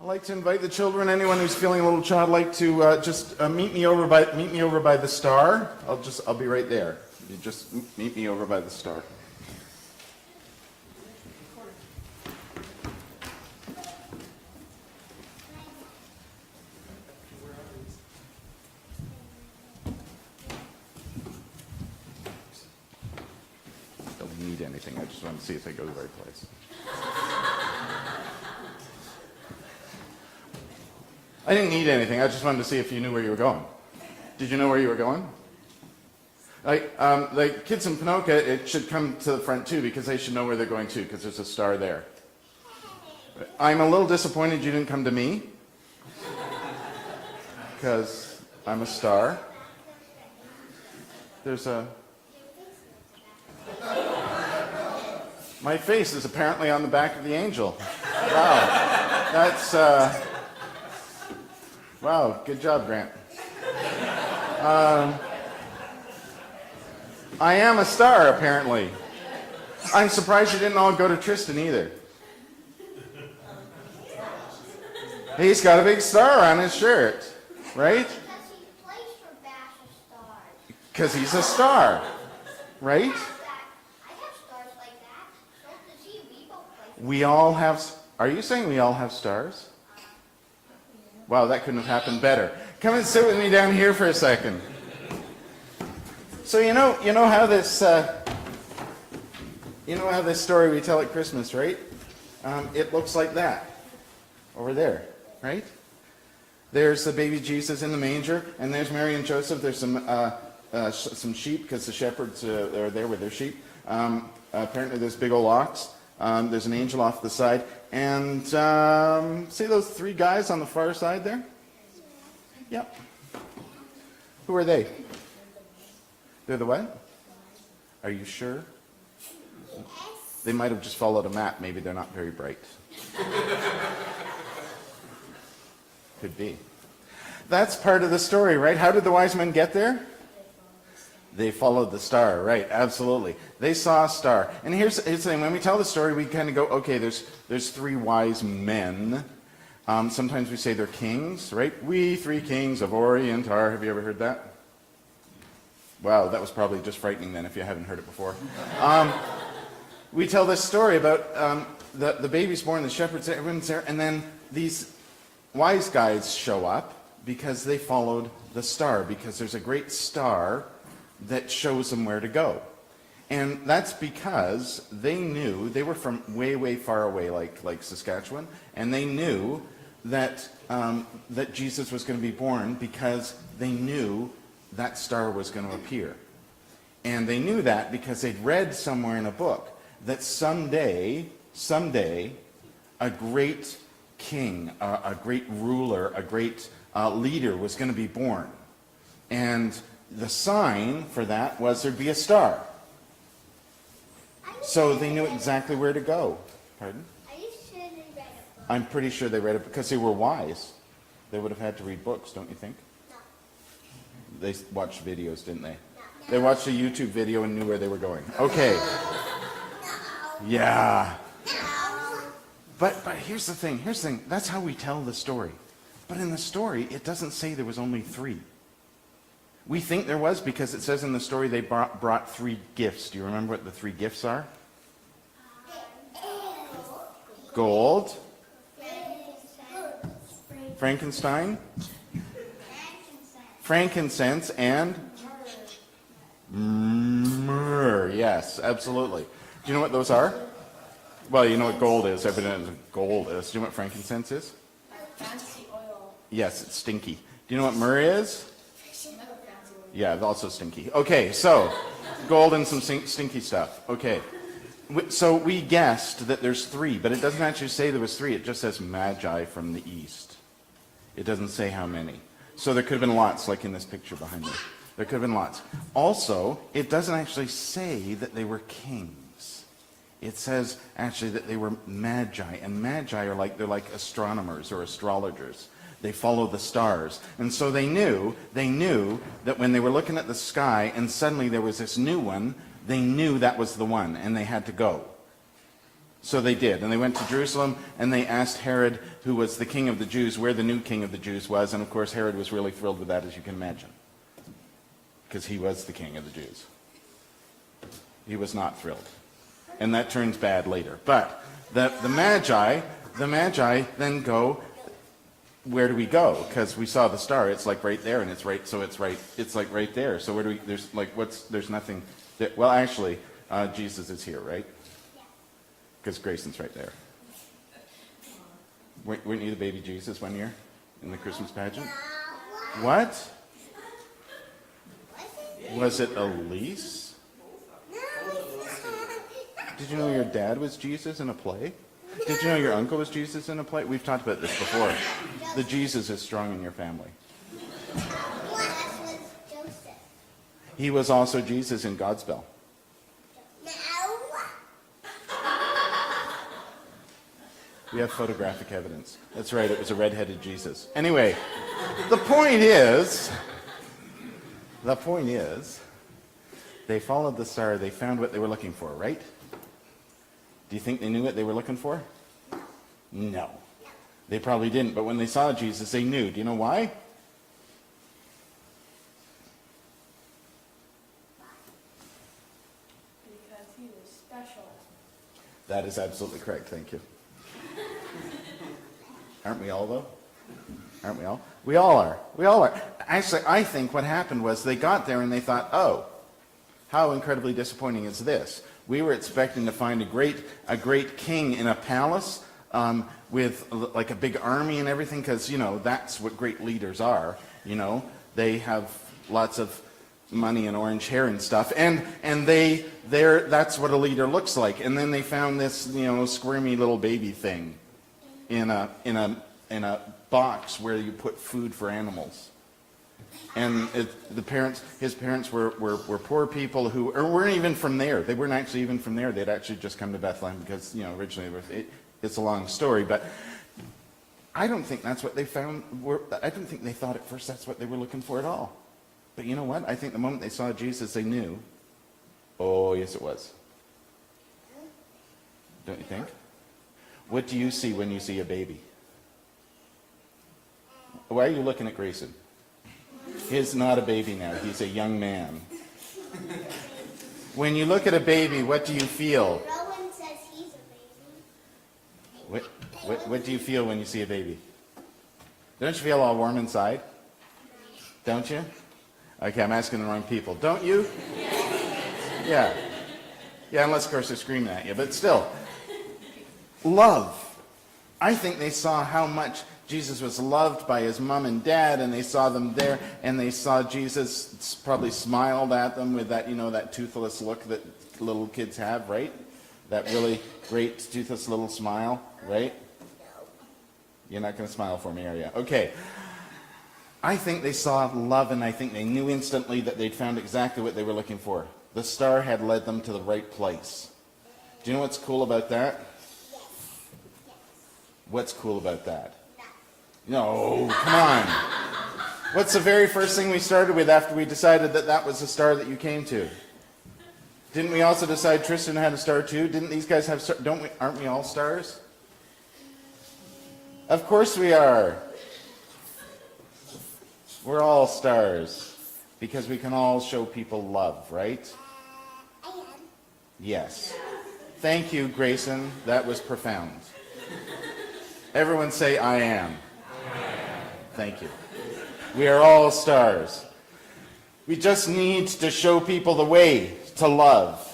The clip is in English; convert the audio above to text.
I'd like to invite the children, anyone who's feeling a little childlike, to just meet me over by the star. I'll be right there. You just meet me over by the star. Don't need anything. I just want to see if I go to the right place. I didn't need anything. I just wanted to see if you knew where you were going. Did you know where you were going? Like kids in Ponoka, it should come to the front too, because they should know where they're going to, because there's a star there. I'm a little disappointed you didn't come to me, because I'm a star. My face is apparently on the back of the angel. Wow. That's, wow, good job, Grant. I am a star, apparently. I'm surprised you didn't all go to Tristan either. He's got a big star on his shirt, right? Because he plays for Bash of Stars. Because he's a star, right? I have stars like that. So does he. We both play. We all have... Are you saying we all have stars? Wow, that couldn't have happened better. Come and sit with me down here for a second. So you know how this story we tell at Christmas, right? It looks like that over there, right? There's the baby Jesus in the manger, and there's Mary and Joseph. There's some sheep, because the shepherds are there with their sheep. Apparently there's big old ox. There's an angel off the side, and see those three guys on the far side there? Yep. Who are they? They're the what? Are you sure? They might have just followed a map. Maybe they're not very bright. Could be. That's part of the story, right? How did the wise men get there? They followed the star, right? Absolutely. They saw a star. And here's the thing. When we tell the story, we kind of go, okay, there's three wise men. Sometimes we say they're kings, right? We three kings of Orient are. Have you ever heard that? Wow, that was probably just frightening then if you haven't heard it before. We tell this story about the baby's born, the shepherds, everyone's there, and then these wise guys show up because they followed the star, because there's a great star that shows them where to go. And that's because they knew, they were from way, way far away, like Saskatchewan, and they knew that Jesus was going to be born because they knew that star was going to appear. And they knew that because they'd read somewhere in a book that someday, a great king, a great ruler, a great leader was going to be born. And the sign for that was there'd be a star. So they knew exactly where to go. Pardon? Are you sure they read a book? I'm pretty sure they read it because they were wise. They would have had to read books, don't you think? No. They watched videos, didn't they? No. They watched a YouTube video and knew where they were going. Okay. Yeah. But here's the thing. That's how we tell the story. But in the story, it doesn't say there was only three. We think there was because it says in the story they brought three gifts. Do you remember what the three gifts are? Gold, Frankenstein, frankincense, and myrrh. Yes, absolutely. Do you know what those are? Well, you know what gold is. Everyone knows what gold is. Do you know what frankincense is? Fancy oil. Yes, it's stinky. Do you know what myrrh is? Yeah, also stinky. Okay, so gold and some stinky stuff. Okay. So we guessed that there's three, but it doesn't actually say there was three. It just says magi from the east. It doesn't say how many. So there could have been lots, like in this picture behind me. There could have been lots. Also, it doesn't actually say that they were kings. It says actually that they were magi, and magi are they're like astronomers or astrologers. They follow the stars. And so they knew that when they were looking at the sky and suddenly there was this new one, they knew that was the one and they had to go. So they did, and they went to Jerusalem, and they asked Herod, who was the king of the Jews, where the new king of the Jews was, and of course Herod was really thrilled with that, as you can imagine, because he was the king of the Jews. He was not thrilled, and that turns bad later. But the Magi then go, where do we go? Because we saw the star, it's like right there, and it's like right there. So where do we, there's nothing, well actually, Jesus is here, right? Because Grayson's right there. Weren't you the baby Jesus one year in the Christmas pageant? What? Was it Elise? Did you know your dad was Jesus in a play? Did you know your uncle was Jesus in a play? We've talked about this before. The Jesus is strong in your family. He was also Jesus in Godspell. We have photographic evidence. That's right, it was a red-headed Jesus. Anyway, the point is, they followed the star, they found what they were looking for, right? Do you think they knew what they were looking for? No. They probably didn't, but when they saw Jesus, they knew. Do you know why? Because he was special. That is absolutely correct, thank you. Aren't we all, though? Aren't we all? We all are. We all are. Actually, I think what happened was they got there and they thought, oh, how incredibly disappointing is this? We were expecting to find a great king in a palace with like a big army and everything, because, you know, that's what great leaders are. You know, they have lots of money and orange hair and stuff, and that's what a leader looks like. And then they found this, you know, squirmy little baby thing in a box where you put food for animals. And his parents were poor people who weren't even from there. They weren't actually even from there. They'd actually just come to Bethlehem because, you know, originally it's a long story. But I don't think that's what they found. I don't think they thought at first that's what they were looking for at all. But you know what? I think the moment they saw Jesus, they knew. Oh, yes, it was. Don't you think? What do you see when you see a baby? Why are you looking at Grayson? He's not a baby now. He's a young man. When you look at a baby, what do you feel? Rowan says he's a baby. What do you feel when you see a baby? Don't you feel all warm inside? Don't you? Okay, I'm asking the wrong people. Don't you? Yeah. Yeah, unless, of course, they're screaming at you. But still. Love. I think they saw how much Jesus was loved by his mom and dad, and they saw them there, and they saw Jesus probably smiled at them with that, you know, that toothless look that little kids have, right? That really great toothless little smile, right? You're not going to smile for me, are you? Okay. I think they saw love, and I think they knew instantly that they'd found exactly what they were looking for. The star had led them to the right place. Do you know what's cool about that? What's cool about that? No, come on. What's the very first thing we started with after we decided that that was the star that you came to? Didn't we also decide Tristan had a star too? Didn't these guys have stars? Aren't we all stars? Of course we are. We're all stars because we can all show people love, right? Yes. Thank you, Grayson. That was profound. Everyone say, I am. Thank you. We are all stars. We just need to show people the way to love.